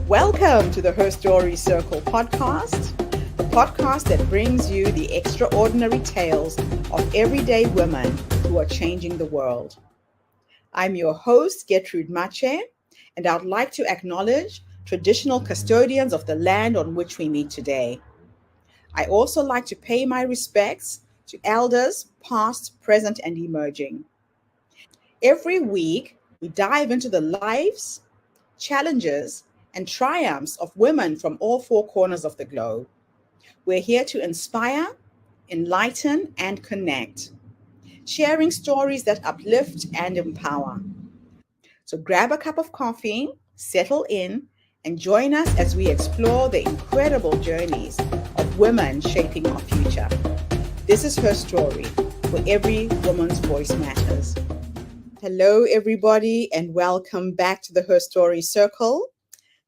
Welcome to the Her Story Circle podcast, the podcast that brings you the extraordinary tales of everyday women who are changing the world. I'm your host, Gertrude Mache, and I'd like to acknowledge traditional custodians of the land on which we meet today. I also like to pay my respects to elders, past, present, and emerging. Every week, we dive into the lives, challenges, and triumphs of women from all four corners of the globe. We're here to inspire, enlighten, and connect, sharing stories that uplift and empower. So grab a cup of coffee, settle in, and join us as we explore the incredible journeys of women shaping our future. This is Her Story, where every woman's voice matters. Hello, everybody, and welcome back to the Her Story Circle.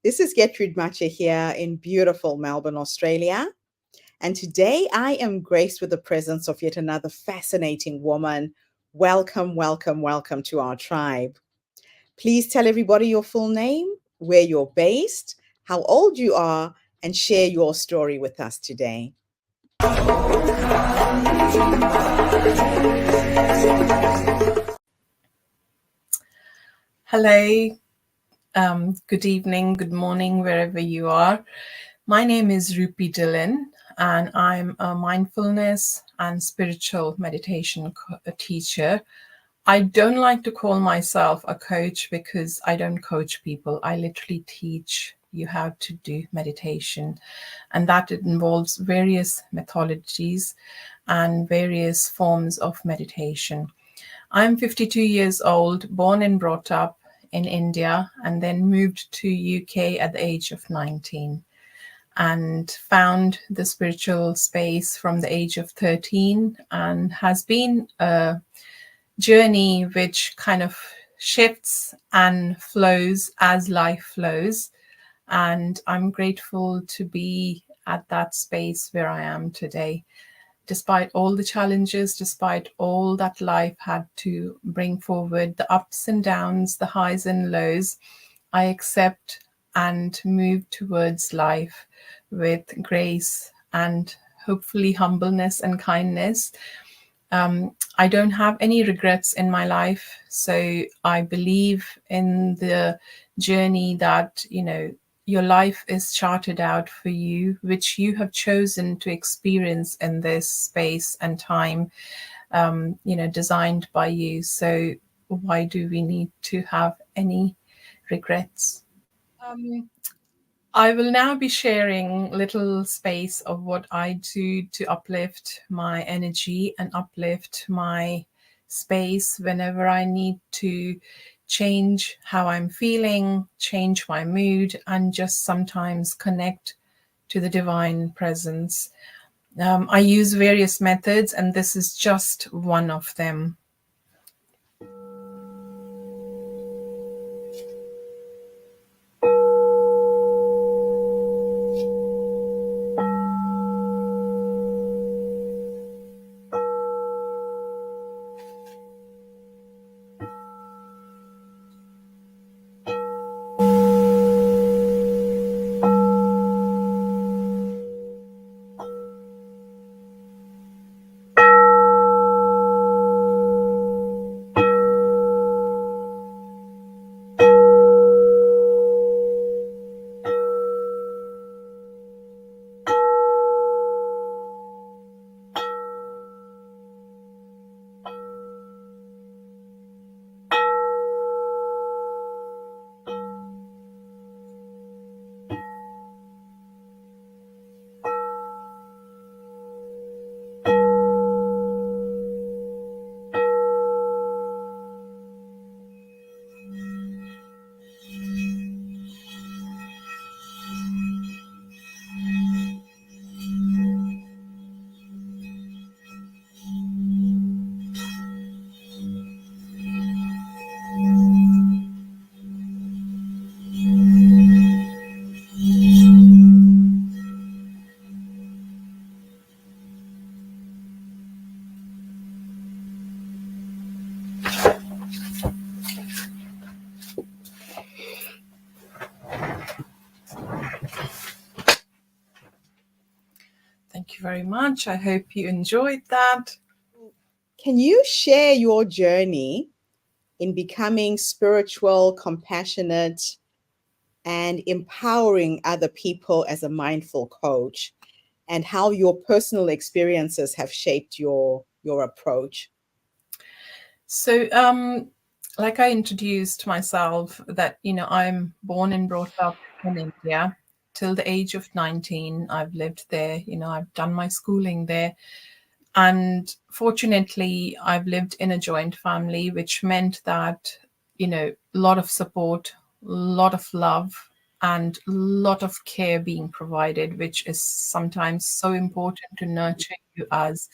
This is Gertrude Mache here in beautiful Melbourne, Australia. And today I am graced with the presence of yet another fascinating woman. Welcome, welcome, welcome to our tribe. Please tell everybody your full name, where you're based, how old you are, and share your story with us today. Hello, good evening, good morning, wherever you are. My name is Rupi Dhillon, and I'm a mindfulness and spiritual meditation teacher. I don't like to call myself a coach because I don't coach people. I literally teach you how to do meditation, and that it involves various methodologies and various forms of meditation. I'm 52 years old, born and brought up in India, and then moved to UK at the age of 19 and found the spiritual space from the age of 13, and has been a journey which kind of shifts and flows as life flows. And I'm grateful to be at that space where I am today. Despite all the challenges, despite all that life had to bring forward, the ups and downs, the highs and lows, I accept and move towards life with grace and hopefully humbleness and kindness. I don't have any regrets in my life. So I believe in the journey that, your life is charted out for you, which you have chosen to experience in this space and time, designed by you. So why do we need to have any regrets? I will now be sharing little space of what I do to uplift my energy and uplift my space whenever I need to change how I'm feeling, change my mood, and just sometimes connect to the divine presence. I use various methods, and this is just one of them. you very much. I hope you enjoyed that. Can you share your journey in becoming spiritual, compassionate, and empowering other people as a mindful coach, and how your personal experiences have shaped your approach? So, like I introduced myself, that, I'm born and brought up in India. Till the age of 19, I've lived there. I've done my schooling there. And fortunately, I've lived in a joint family, which meant that, a lot of support, a lot of love, and a lot of care being provided, which is sometimes so important to nurture you as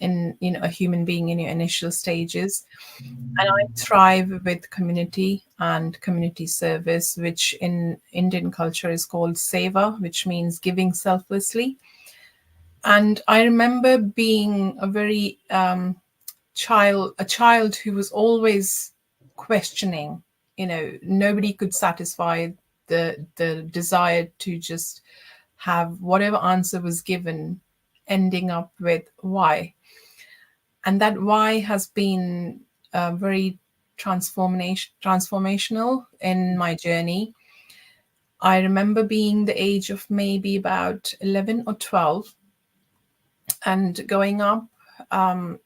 a human being in your initial stages. And I thrive with community and community service, which in Indian culture is called seva, which means giving selflessly. And I remember being a very child who was always questioning. Nobody could satisfy the desire to just have whatever answer was given, ending up with why. And that why has been very transformational in my journey. I remember being the age of maybe about 11 or 12 and going up, to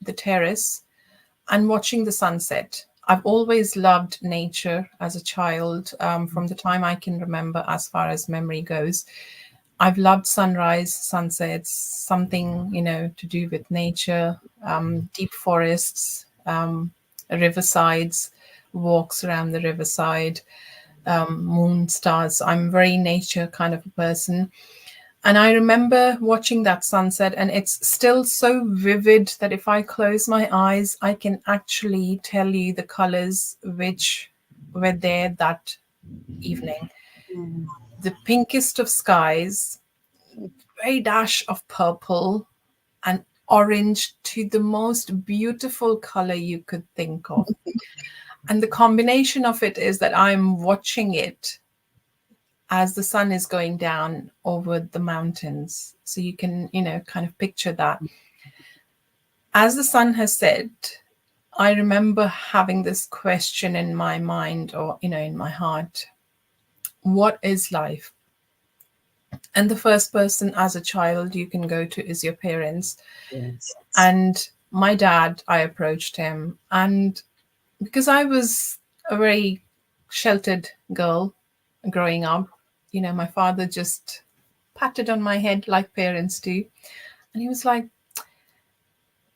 the terrace and watching the sunset. I've always loved nature as a child, from the time I can remember, as far as memory goes. I've loved sunrise, sunsets, something, to do with nature, deep forests, riversides, walks around the riverside, moon, stars. I'm very nature kind of a person. And I remember watching that sunset, and it's still so vivid that if I close my eyes, I can actually tell you the colors which were there that evening. The pinkest of skies, very dash of purple, and orange to the most beautiful color you could think of. And the combination of it is that I'm watching it as the sun is going down over the mountains. So you can, kind of picture that. As the sun has set, I remember having this question in my mind, or, in my heart: what is life? And the first person as a child you can go to is your parents. Yes. And my dad, I approached him. And because I was a very sheltered girl growing up, my father just patted on my head like parents do. And he was like,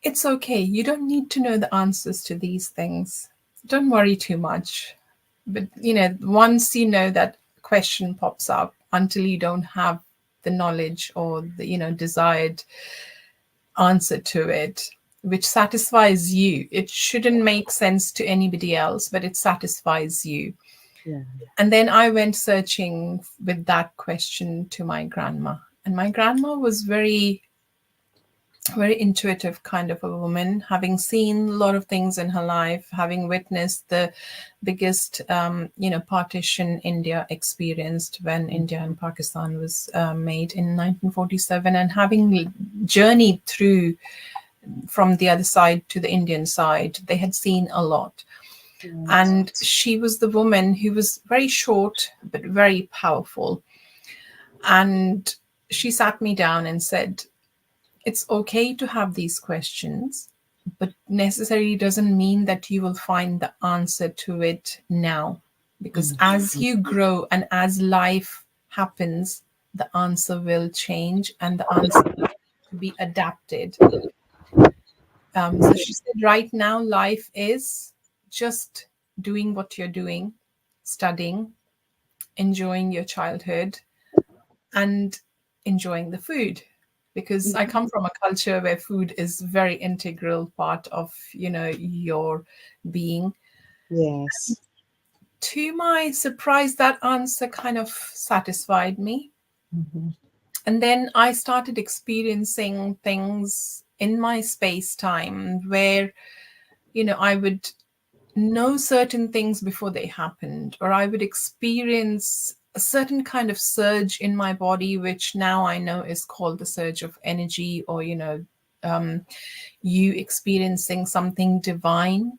it's okay. You don't need to know the answers to these things. Don't worry too much. But, once that question pops up, until you don't have the knowledge or the, desired answer to it, which satisfies you, it shouldn't make sense to anybody else, but it satisfies you. Yeah. And then I went searching with that question to my grandma. And my grandma was very, very intuitive kind of a woman, having seen a lot of things in her life, having witnessed the biggest, partition India experienced when India and Pakistan was made in 1947, and having journeyed through from the other side to the Indian side. They had seen a lot. And she was the woman who was very short, but very powerful. And she sat me down and said, it's okay to have these questions, but necessarily doesn't mean that you will find the answer to it now. Because as you grow and as life happens, the answer will change and the answer will be adapted. So she said, right now, life is just doing what you're doing, studying, enjoying your childhood, and enjoying the food. Because I come from a culture where food is very integral part of, your being. Yes. To my surprise, that answer kind of satisfied me. And then I started experiencing things in my space time where, I would know certain things before they happened, or I would experience a certain kind of surge in my body, which now I know is called the surge of energy, or, you experiencing something divine.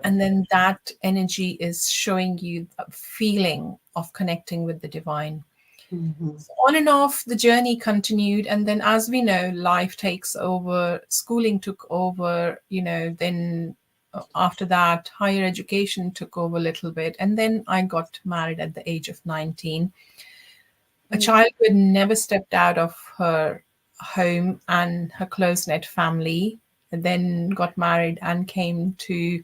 And then that energy is showing you a feeling of connecting with the divine. Mm-hmm. So on and off, the journey continued. And then, as we know, life takes over, schooling took over, then after that, higher education took over a little bit. And then I got married at the age of 19. A child who had never stepped out of her home and her close-knit family, and then got married and came to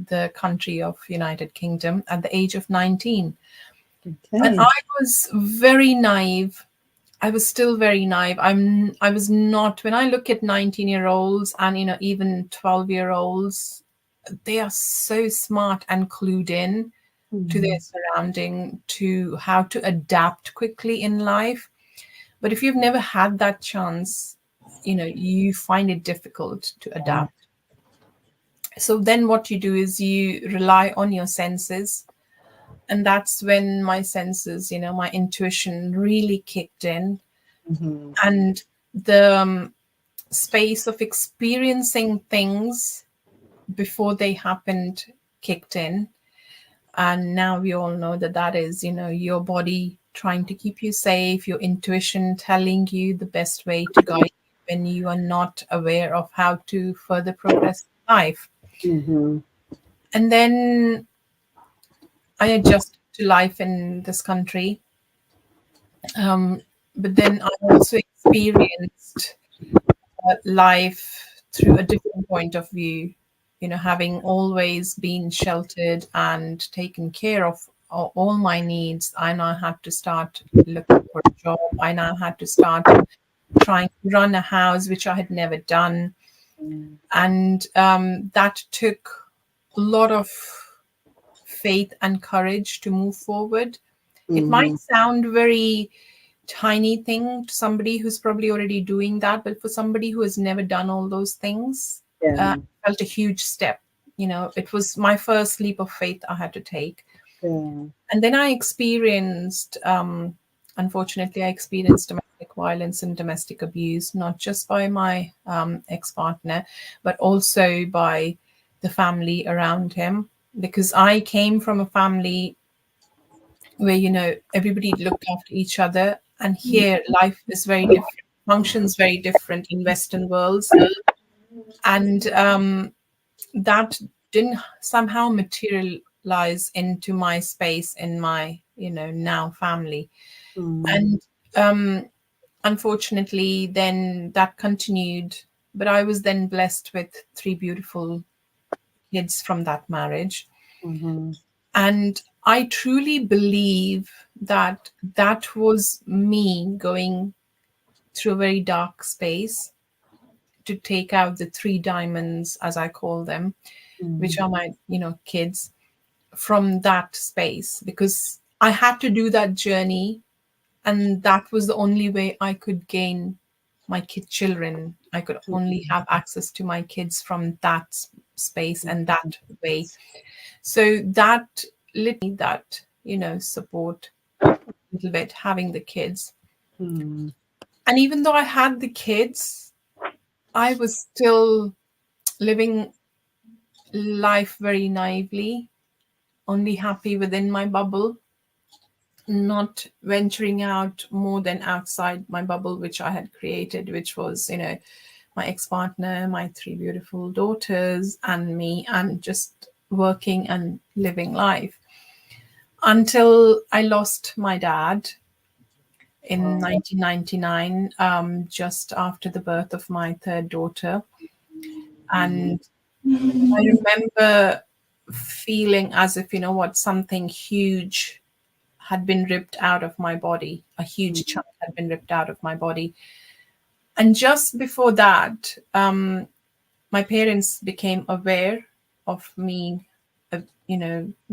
the country of United Kingdom at the age of 19. And Okay. I was very naive. I was still very naive. I was not, when I look at 19-year-olds and even 12-year-olds, they are so smart and clued in to their surrounding, to how to adapt quickly in life. But if you've never had that chance, you find it difficult to Yeah. adapt. So then what you do is you rely on your senses. And that's when my senses, my intuition really kicked in. Mm-hmm. And the space of experiencing things before they happened kicked in. And now we all know that that is, your body trying to keep you safe, your intuition telling you the best way to guide you when you are not aware of how to further progress in life. Mm-hmm. And then I adjusted to life in this country. But then I also experienced life through a different point of view. Having always been sheltered and taken care of all my needs, I now had to start looking for a job. I now had to start trying to run a house, which I had never done. And that took a lot of faith and courage to move forward. It Mm-hmm. might sound very tiny thing to somebody who's probably already doing that, but for somebody who has never done all those things, Yeah. felt a huge step. It was my first leap of faith I had to take. Yeah. And then I experienced, unfortunately, I experienced domestic violence and domestic abuse, not just by my ex-partner, but also by the family around him. Because I came from a family where, everybody looked after each other. And here life is very different, functions very different in Western worlds. And that didn't somehow materialize into my space in my, now family. Mm-hmm. And unfortunately, then that continued. But I was then blessed with 3 beautiful kids from that marriage. Mm-hmm. And I truly believe that that was me going through a very dark space to take out the 3 diamonds, as I call them, which are my, kids, from that space, because I had to do that journey. And that was the only way I could gain my children. I could only have access to my kids from that space and that way. So that lit me that, support a little bit, having the kids. Mm-hmm. And even though I had the kids, I was still living life very naively, only happy within my bubble, not venturing out more than outside my bubble, which I had created, which was, my ex-partner, my 3 beautiful daughters, and me, and just working and living life. Until I lost my dad in 1999, just after the birth of my 3rd daughter. And I remember feeling as if, something huge had been ripped out of my body. A huge chunk had been ripped out of my body. And just before that, my parents became aware of me,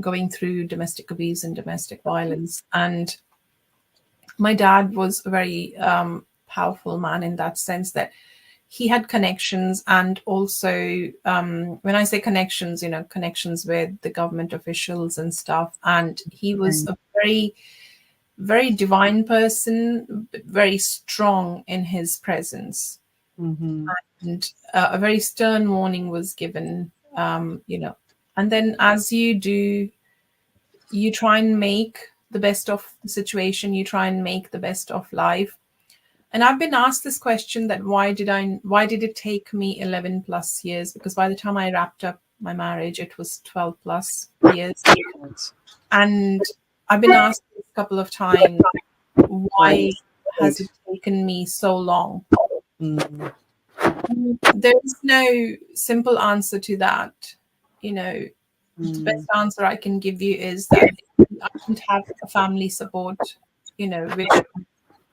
going through domestic abuse and domestic violence. And my dad was a very powerful man in that sense, that he had connections. And also, when I say connections, connections with the government officials and stuff. And he was a very very divine person, very strong in his presence. Mm-hmm. And a very stern warning was given, and then as you do, you try and make the best of the situation, you try and make the best of life. And I've been asked this question, that why did it take me 11 plus years? Because by the time I wrapped up my marriage, it was 12 plus years. Right. And I've been asked this a couple of times, why Right. has it taken me so long? Mm-hmm. There's no simple answer to that. The Mm-hmm. best answer I can give you is that I didn't have a family support, which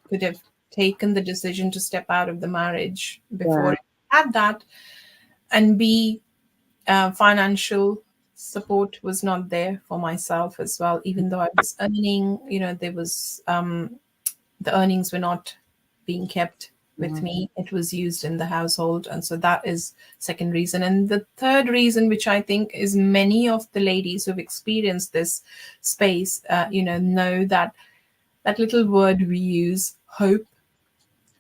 could have taken the decision to step out of the marriage before Yeah. it had that. And B, financial support was not there for myself as well. Even though I was earning, there was the earnings were not being kept with Mm-hmm. me. It was used in the household. And so that is second reason. And the third reason, which I think is many of the ladies who've experienced this space, know that that little word we use, hope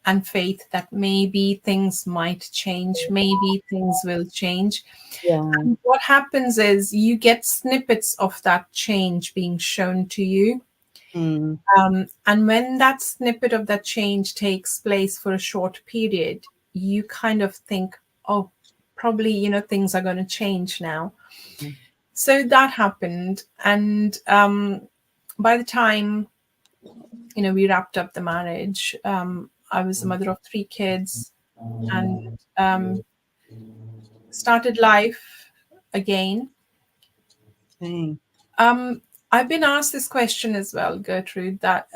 and faith, that maybe things might change, maybe things will change. Yeah. And what happens is you get snippets of that change being shown to you. Mm-hmm. And when that snippet of that change takes place for a short period, you kind of think, oh, probably, things are going to change now. So that happened. And by the time, we wrapped up the marriage, I was the mother of 3 kids, and um, started life again. Dang. Um, I've been asked this question as well, Gertrude, that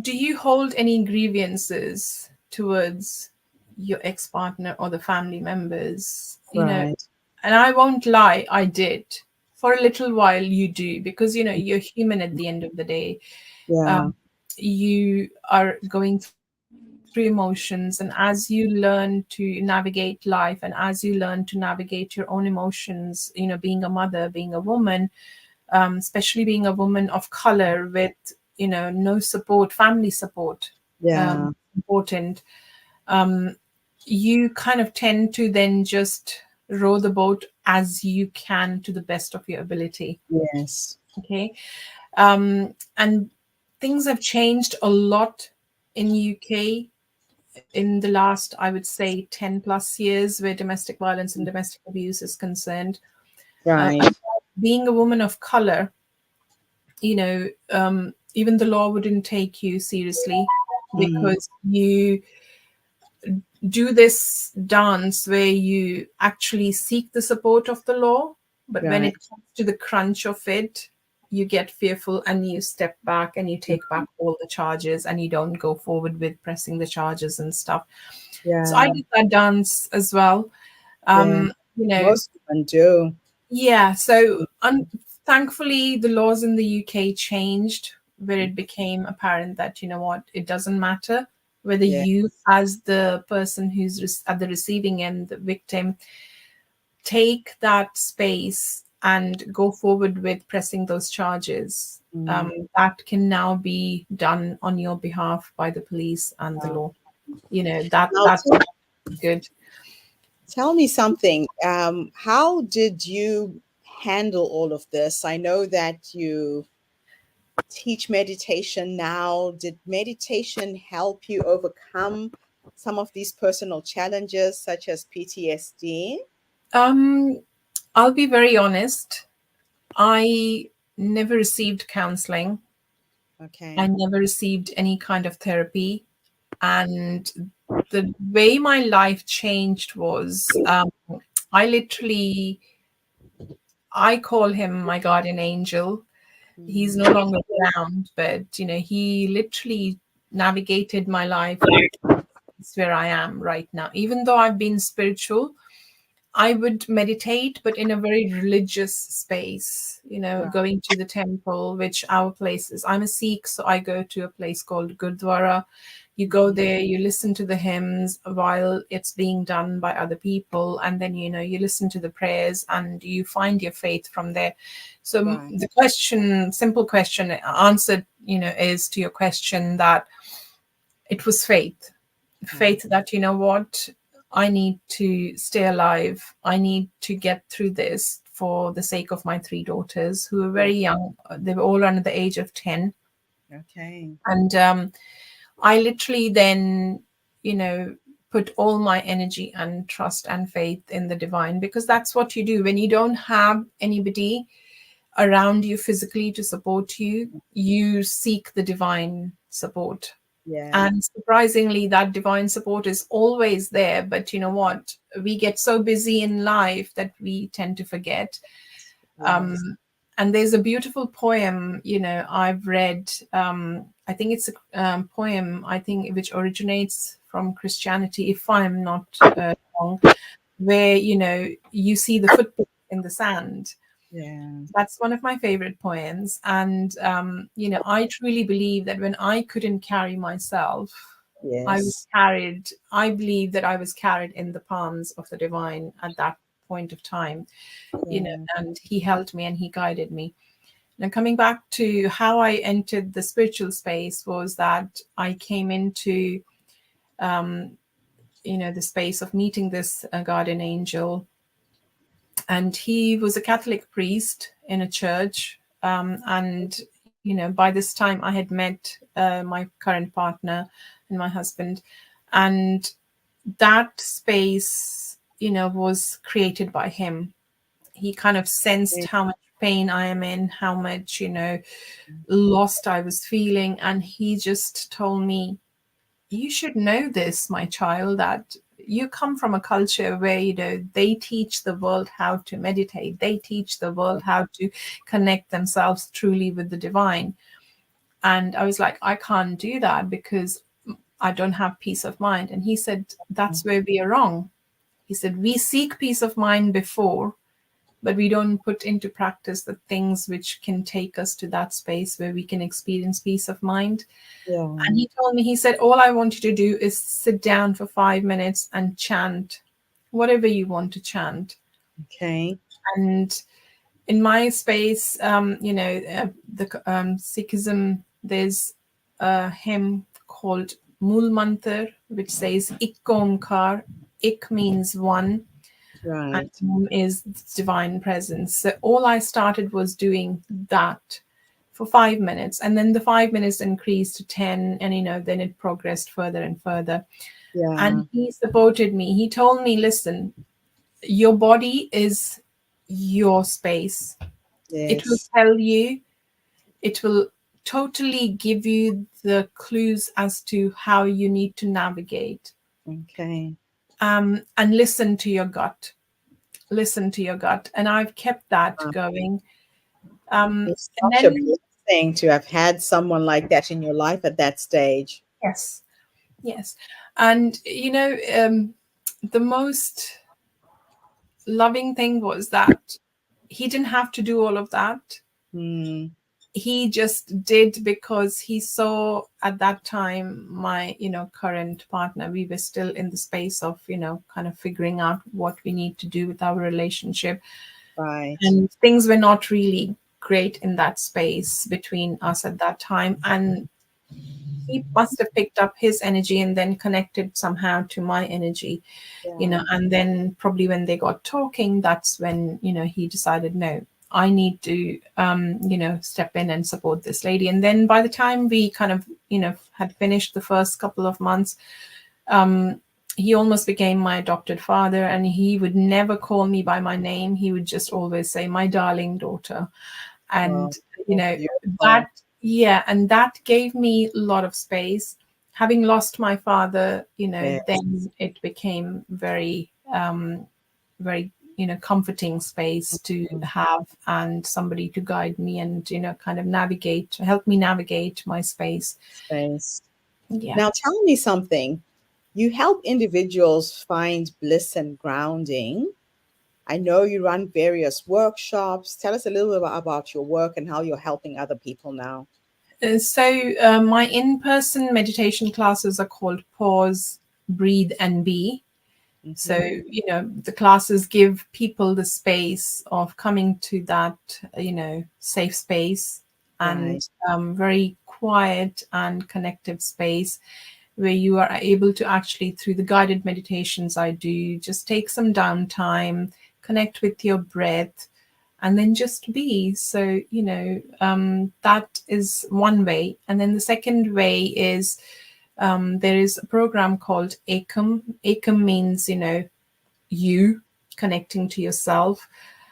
do you hold any grievances towards your ex-partner or the family members? Right. And I won't lie, I did. For a little while, you do, because, you're human at the end of the day. Yeah. Um, you are going through emotions, and as you learn to navigate life, and as you learn to navigate your own emotions, being a mother, being a woman, especially being a woman of color with no support, family support, Yeah. important, um, you kind of tend to then just row the boat as you can to the best of your ability. Yes. Okay. And things have changed a lot in UK in the last, I would say, 10 plus years, where domestic violence and domestic abuse is concerned. Right. And being a woman of color, even the law wouldn't take you seriously, Mm-hmm. because you do this dance where you actually seek the support of the law, but when Right. it comes to the crunch of it, you get fearful and you step back and you take back all the charges and you don't go forward with pressing the charges and stuff. So I Yeah. did that dance as well. Yeah. um you know Most women do. Yeah, so thankfully the laws in the UK changed, where it became apparent that, what, it doesn't matter whether Yeah. you, as the person who's at the receiving end, the victim, take that space and go forward with pressing those charges. Mm. That can now be done on your behalf by the police and the Wow. law. That's Now, good. tell me something. How did you handle all of this? I know that you teach meditation now. Did meditation help you overcome some of these personal challenges, such as PTSD? Um, I'll be very honest. I never received counseling. I Okay. never received any kind of therapy. And the way my life changed was, I literally, I call him my guardian angel. He's no Mm. longer around, but, he literally navigated my life and it's where I am right now. Even though I've been spiritual, I would meditate, but in a very religious space, Right. going to the temple, which our place is. I'm a Sikh, so I go to a place called Gurdwara. You go there, you listen to the hymns while it's being done by other people, and then you listen to the prayers and you find your faith from there. So Right. the question, simple question answered, is to your question, that it was faith. Right. Faith that, what, I need to stay alive. I need to get through this for the sake of my three daughters who were Right. very young. They were all under the age of 10. Okay. And I literally then, put all my energy and trust and faith in the divine, because that's what you do when you don't have anybody around you physically to support you. You seek the divine support. Yeah. And surprisingly, that divine support is always there. But you know what? We get so busy in life that we tend to forget. Yes. And there's a beautiful poem, I've read. I think it's a poem, I think, which originates from Christianity, if I'm not wrong, where, you see the footprints in the sand. Yeah. That's one of my favorite poems. And, I truly believe that when I couldn't carry myself, Yes. I believe that I was carried in the palms of the divine at that point of time, Yeah. and he held me and he guided me. Now, coming back to how I entered the spiritual space, was that I came into, the space of meeting this guardian angel. And he was a Catholic priest in a church. And, by this time I had met my current partner and my husband. And that space, was created by him. He kind of sensed how much pain I am in, how much, lost I was feeling. And he just told me, you should know this, my child, that you come from a culture where, they teach the world how to meditate. They teach the world how to connect themselves truly with the divine. And I was like, I can't do that because I don't have peace of mind. And he said, that's where we are wrong. He said, we seek peace of mind before, but we don't put into practice the things which can take us to that space where we can experience peace of mind. Yeah. And he told me, he said, all I want you to do is sit down for 5 minutes and chant whatever you want to chant. Okay. And in my space, the Sikhism, there's a hymn called Mool Mantar, which says Ik Omkar. Ik means one, and Right. is divine presence. So all I started was doing that for 5 minutes, and then the 5 minutes increased to 10, and then it progressed further and further. Yeah. And he supported me. He told me, listen, your body is your space. It will Yes. tell you, it will totally give you the clues as to how you need to navigate. Okay. And listen to your gut. Listen to your gut. And I've kept that going. It's And such a then, blessing to have had someone like that in your life at that stage. yes, yes. And, the most loving thing was that he didn't have to do all of that. Hmm. He just did because he saw at that time my, current partner. We were still in the space of, kind of figuring out what we need to do with our relationship. Right. And things were not really great in that space between us at that time. And he must have picked up his energy and then connected somehow to my energy, Yeah. and then probably when they got talking, that's when, he decided, no, I need to, step in and support this lady. And then by the time we kind of, had finished the first couple of months, he almost became my adopted father, and he would never call me by my name. He would just always say, my darling daughter. Wow. And, That's beautiful. that, yeah, and that gave me a lot of space. Having lost my father, Yes. then it became very, very, comforting space to have, and somebody to guide me and, kind of help me navigate my space. Space. Yeah. Now tell me something. You help individuals find bliss and grounding. I know you run various workshops. Tell us a little bit about your work and how you're helping other people now. My in-person meditation classes are called Pause, Breathe, and Be. So, Mm-hmm. the classes give people the space of coming to that, safe space and Right. very quiet and connective space where you are able to actually, through the guided meditations I do, just take some downtime, connect with your breath, and then just be. So, that is one way. And then the second way is there is a program called ACOM. ACOM means, you connecting to yourself.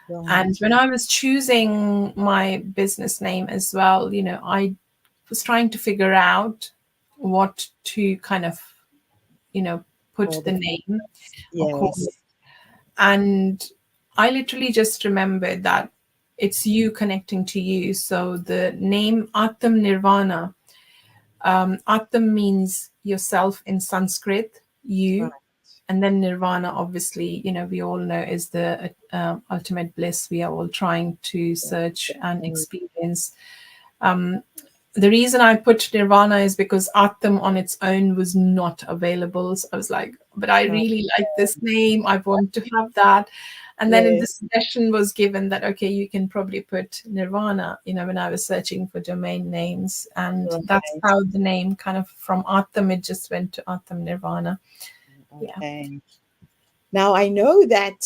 And Right. when I was choosing my business name as well, I was trying to figure out what to kind of, put All the the name or call it. yes. And I literally just remembered that it's you connecting to you. So the name Atam Nirvana, Atam means yourself in Sanskrit, Right. you. And then Nirvana, obviously, we all know is the ultimate bliss we are all trying to search and Mm, experience. The reason I put Nirvana is because Atam on its own was not available. So I was like, but I right. really like this name. I want to have that. And then the Yes. suggestion was given that, okay, you can probably put Nirvana, when I was searching for domain names. And that's Right. how the name kind of from Atam, it just went to Atam Nirvana. Yeah. Okay. Now I know that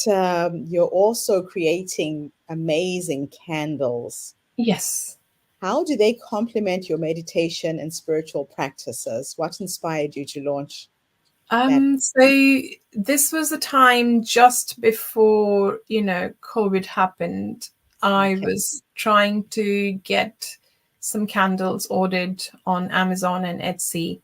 you're also creating amazing candles. Yes. How do they complement your meditation and spiritual practices? What inspired you to launch that? So this was a time just before, COVID happened. I Okay. was trying to get some candles ordered on Amazon and Etsy.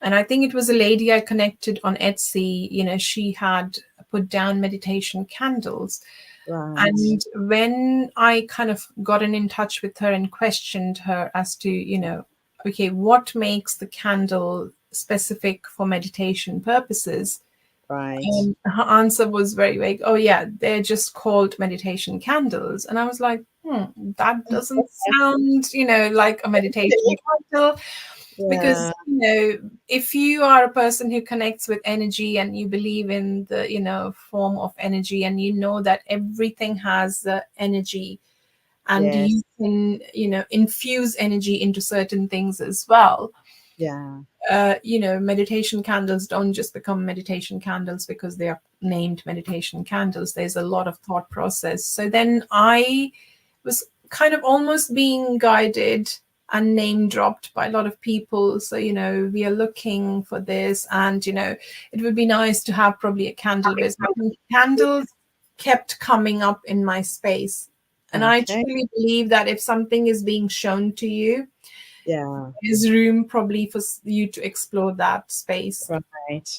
And I think it was a lady I connected on Etsy, she had put down meditation candles. Right. And when I kind of gotten in touch with her and questioned her as to, okay, what makes the candle specific for meditation purposes? Right. Her answer was very vague. Oh, yeah, they're just called meditation candles. And I was like, that doesn't sound, like a meditation candle. Because, Yeah. if you are a person who connects with energy and you believe in the, form of energy, and you know that everything has the energy, and you Yes. can, infuse energy into certain things as well. Yeah. Meditation candles don't just become meditation candles because they are named meditation candles. There's a lot of thought process. So then I was kind of almost being guided and name dropped by a lot of people. So, we are looking for this, and, it would be nice to have probably a candle business. And candles kept coming up in my space. And I Okay. truly believe that if something is being shown to you, Yeah. there's room probably for you to explore that space. Right.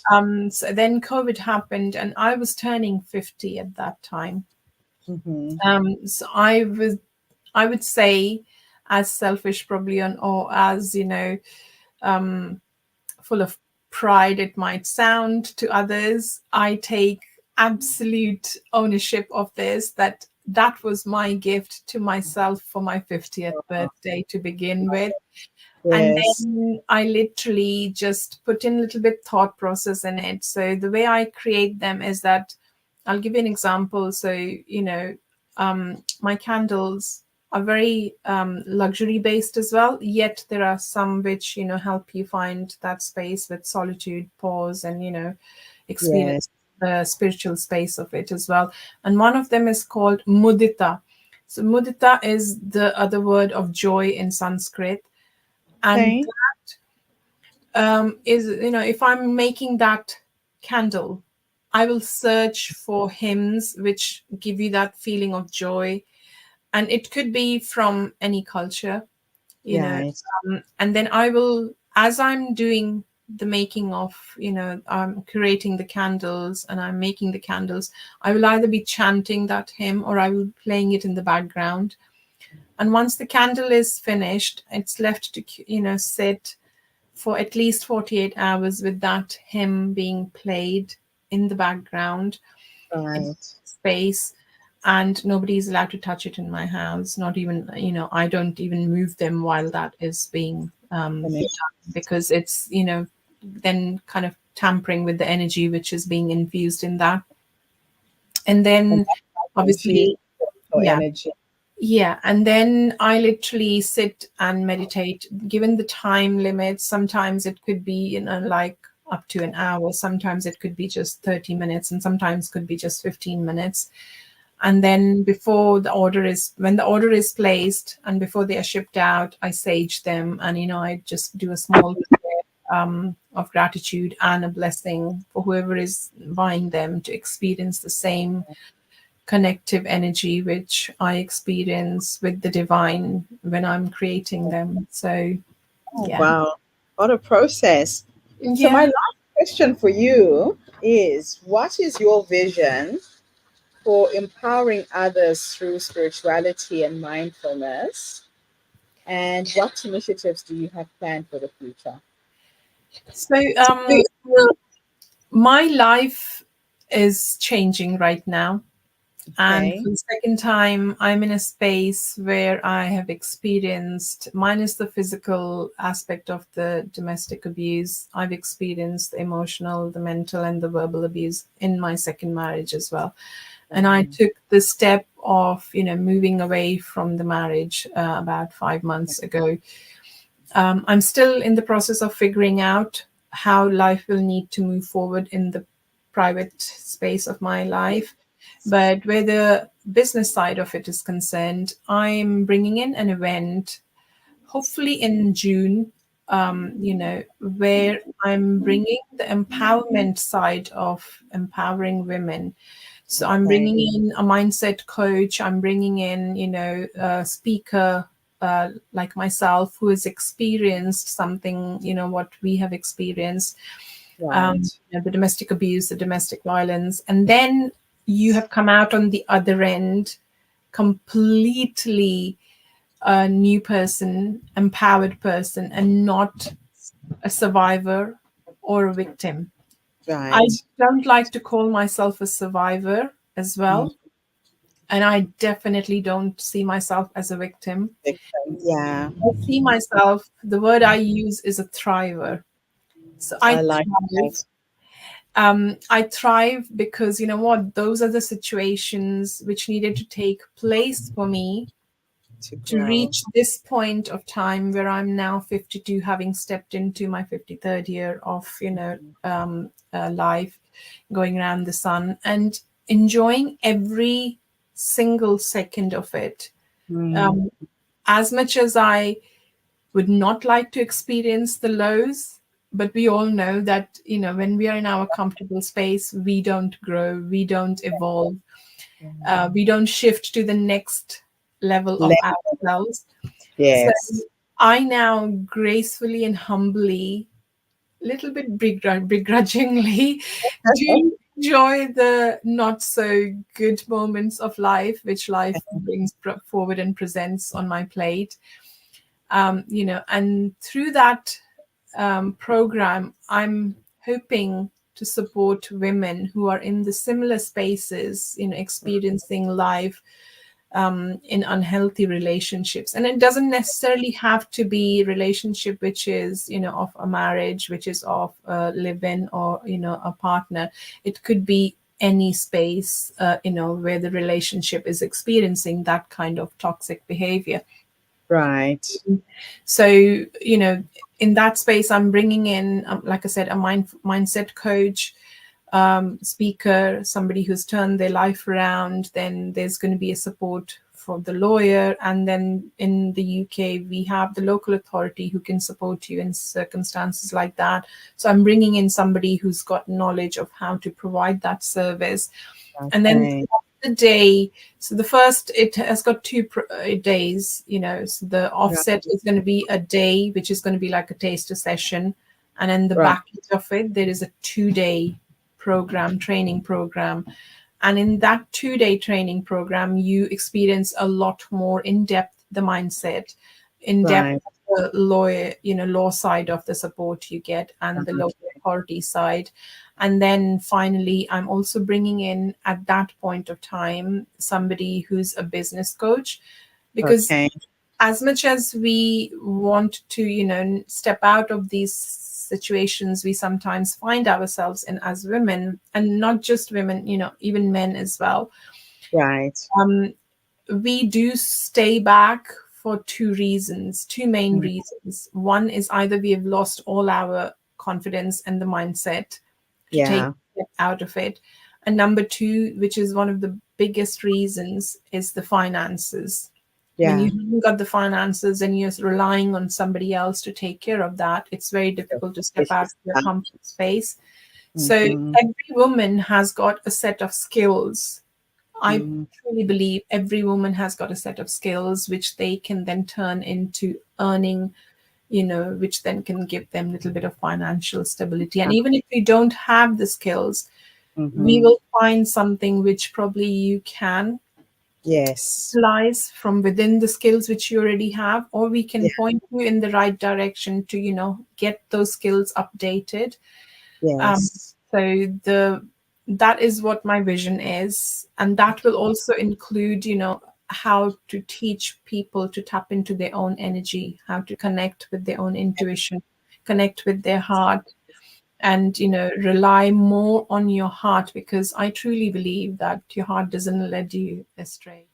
So then COVID happened, and I was turning 50 at that time. Mm-hmm. So I would say, as selfish probably, or as, full of pride it might sound to others, I take absolute ownership of this, that was my gift to myself for my 50th birthday to begin with. And Yes. then I literally just put in a little bit thought process in it. So the way I create them is that I'll give you an example. So, my candles are very luxury based as well, yet there are some which, help you find that space with solitude, pause, and, experience Yes. the spiritual space of it as well. And one of them is called mudita. So mudita is the other word of joy in Sanskrit. And Okay. is, if I'm making that candle, I will search for hymns which give you that feeling of joy, and it could be from any culture, Right. and then I will, as I'm doing the making of, I'm curating the candles and I'm making the candles, I will either be chanting that hymn or I will be playing it in the background. And once the candle is finished, it's left to, sit for at least 48 hours with that hymn being played in the background in Right. space. and nobody is allowed to touch it in my house. Not even, I don't even move them while that is being done, because it's, then kind of tampering with the energy which is being infused in that. And And then infuse obviously, your yeah. energy. Yeah, and then I literally sit and meditate. Given the time limit, sometimes it could be, like up to an hour. Sometimes it could be just 30 minutes, and sometimes could be just 15 minutes. And then when the order is placed and before they are shipped out, I sage them, and I just do a small prayer of gratitude and a blessing for whoever is buying them to experience the same connective energy which I experience with the divine when I'm creating them. So, Oh, yeah. wow. What a process. So, my Yeah. last question for you is, what is your vision for empowering others through spirituality and mindfulness? And what initiatives do you have planned for the future? So, my life is changing right now. And Okay. for the second time, I'm in a space where I have experienced, minus the physical aspect of the domestic abuse, I've experienced the emotional, the mental, and the verbal abuse in my second marriage as well. And I took the step of, moving away from the marriage about 5 months ago. I'm still in the process of figuring out how life will need to move forward in the private space of my life. But where the business side of it is concerned, I'm bringing in an event, hopefully in June, where I'm bringing the empowerment side of empowering women. So I'm Okay. bringing in a mindset coach. I'm bringing in, a speaker like myself who has experienced something, what we have experienced, Right. the domestic abuse, the domestic violence. And then you have come out on the other end completely a new person, empowered person, and not a survivor or a victim. I Right. don't like to call myself a survivor as Mm. well. And I definitely don't see myself as a victim. Victim. Yeah. I see myself, the word I use is a thriver. So I I like thrive. that. I thrive because, you know what, those are the situations which needed to take place for me To to grow. reach this point of time where I'm now 52, having stepped into my 53rd year of, life, going around the sun and enjoying every single second of it. Mm. Um, as much as I would not like to experience the lows, but we all know that, when we are in our comfortable space, we don't grow, we don't evolve, we don't shift to the next level of ourselves. So Yes. I now gracefully and humbly, little bit begrudgingly, do enjoy the not so good moments of life, which life brings forward and presents on my plate. And through that program, I'm hoping to support women who are in the similar spaces, experiencing life in unhealthy relationships. And it doesn't necessarily have to be relationship which is, of a marriage, which is of a live-in or, a partner. It could be any space, where the relationship is experiencing that kind of toxic behavior. Right. So, in that space, I'm bringing in, like I said, a mindset coach, speaker, somebody who's turned their life around. Then there's going to be a support for the lawyer. And then in the UK, we have the local authority who can support you in circumstances like that. So I'm bringing in somebody who's got knowledge of how to provide that service. And then Okay. the day, so the first, it has got two days, so the Right. offset is going to be a day, which is going to be like a taster session. And in the Right. back of it, there is a 2-day training program. And in that 2-day training program, you experience a lot more in depth the mindset, in depth Right. the lawyer, law side of the support you get, and the local authority side. And then finally, I'm also bringing in at that point of time somebody who's a business coach, because Okay. as much as we want to, step out of these situations we sometimes find ourselves in as women, and not just women, even men as well. Right. We do stay back for two main reasons. One is either we have lost all our confidence and the mindset to take Yeah. a step out of it. And number two, which is one of the biggest reasons, is the finances. When Yeah. you haven't got the finances and you're relying on somebody else to take care of that, it's very difficult to step out of your comfort space. So every woman has got a set of skills. I truly believe every woman has got a set of skills which they can then turn into earning, which then can give them a little bit of financial stability. And even if we don't have the skills, we will find something which probably you can Yes. lies from within the skills which you already have, or we can point you in the right direction to get those skills updated. Yes. So that is what my vision is, and that will also include how to teach people to tap into their own energy, how to connect with their own intuition, connect with their heart, and rely more on your heart, because I truly believe that your heart doesn't lead you astray.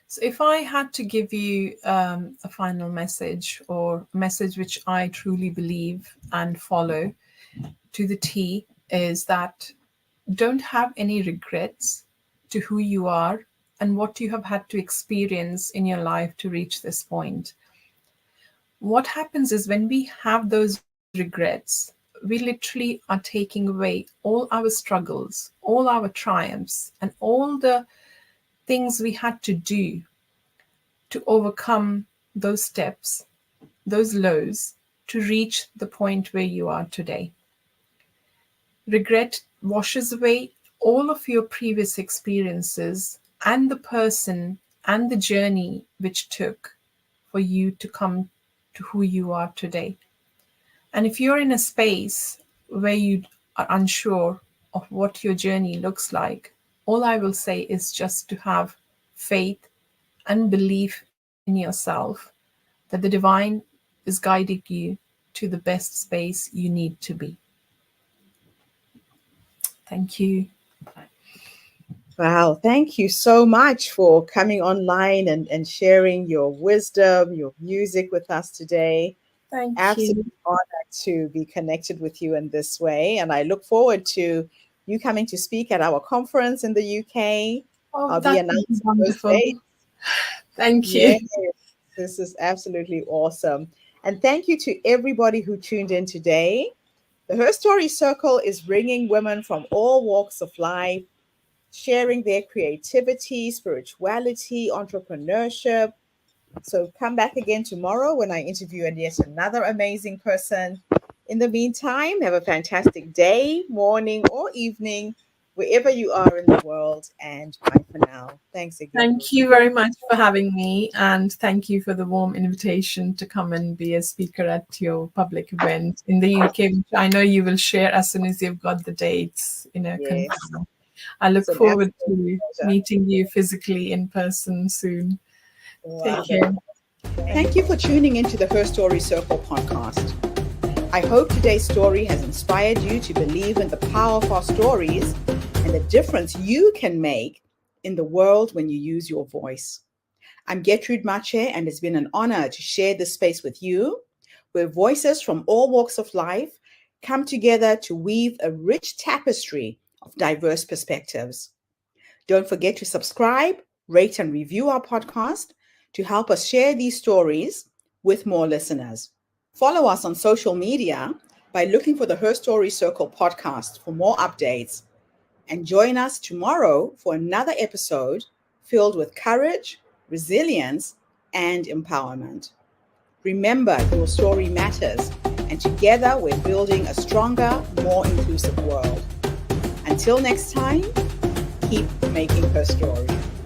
So if I had to give you a final message, or a message which I truly believe and follow to the T, is that don't have any regrets to who you are and what you have had to experience in your life to reach this point. What happens is, when we have those regrets, we literally are taking away all our struggles, all our triumphs, and all the things we had to do to overcome those steps, those lows, to reach the point where you are today. Regret washes away all of your previous experiences and the person and the journey which took for you to come to who you are today. And if you're in a space where you are unsure of what your journey looks like, all I will say is just to have faith and belief in yourself that the divine is guiding you to the best space you need to be. Thank you. Wow. Thank you so much for coming online and sharing your wisdom, your music with us today. Thank Absolutely you. honored to be connected with you in this way. And I look forward to you coming to speak at our conference in the UK. Oh, I'll be that would be announcing those wonderful. dates. Thank you. Yes, this is absolutely awesome. And thank you to everybody who tuned in today. The Her Story Circle is bringing women from all walks of life, sharing their creativity, spirituality, entrepreneurship. So come back again tomorrow when I interview yet another amazing person. In the meantime, have a fantastic day, morning, or evening, wherever you are in the world. And bye for now. Thanks again. Thank you very much for having me, and thank you for the warm invitation to come and be a speaker at your public event in the UK, which I know you will share as soon as you've got the dates, Yes, confirmed. I look it's an forward absolute to pleasure. meeting you physically in person soon. Take Wow. care. Thank you for tuning into the Her Story Circle podcast. I hope today's story has inspired you to believe in the power of our stories and the difference you can make in the world when you use your voice. I'm Gertrude Mache, and it's been an honor to share this space with you, where voices from all walks of life come together to weave a rich tapestry of diverse perspectives. Don't forget to subscribe, rate, and review our podcast to help us share these stories with more listeners. Follow us on social media by looking for the Her Story Circle podcast for more updates. And join us tomorrow for another episode filled with courage, resilience, and empowerment. Remember, your story matters, and together we're building a stronger, more inclusive world. Until next time, keep making her story.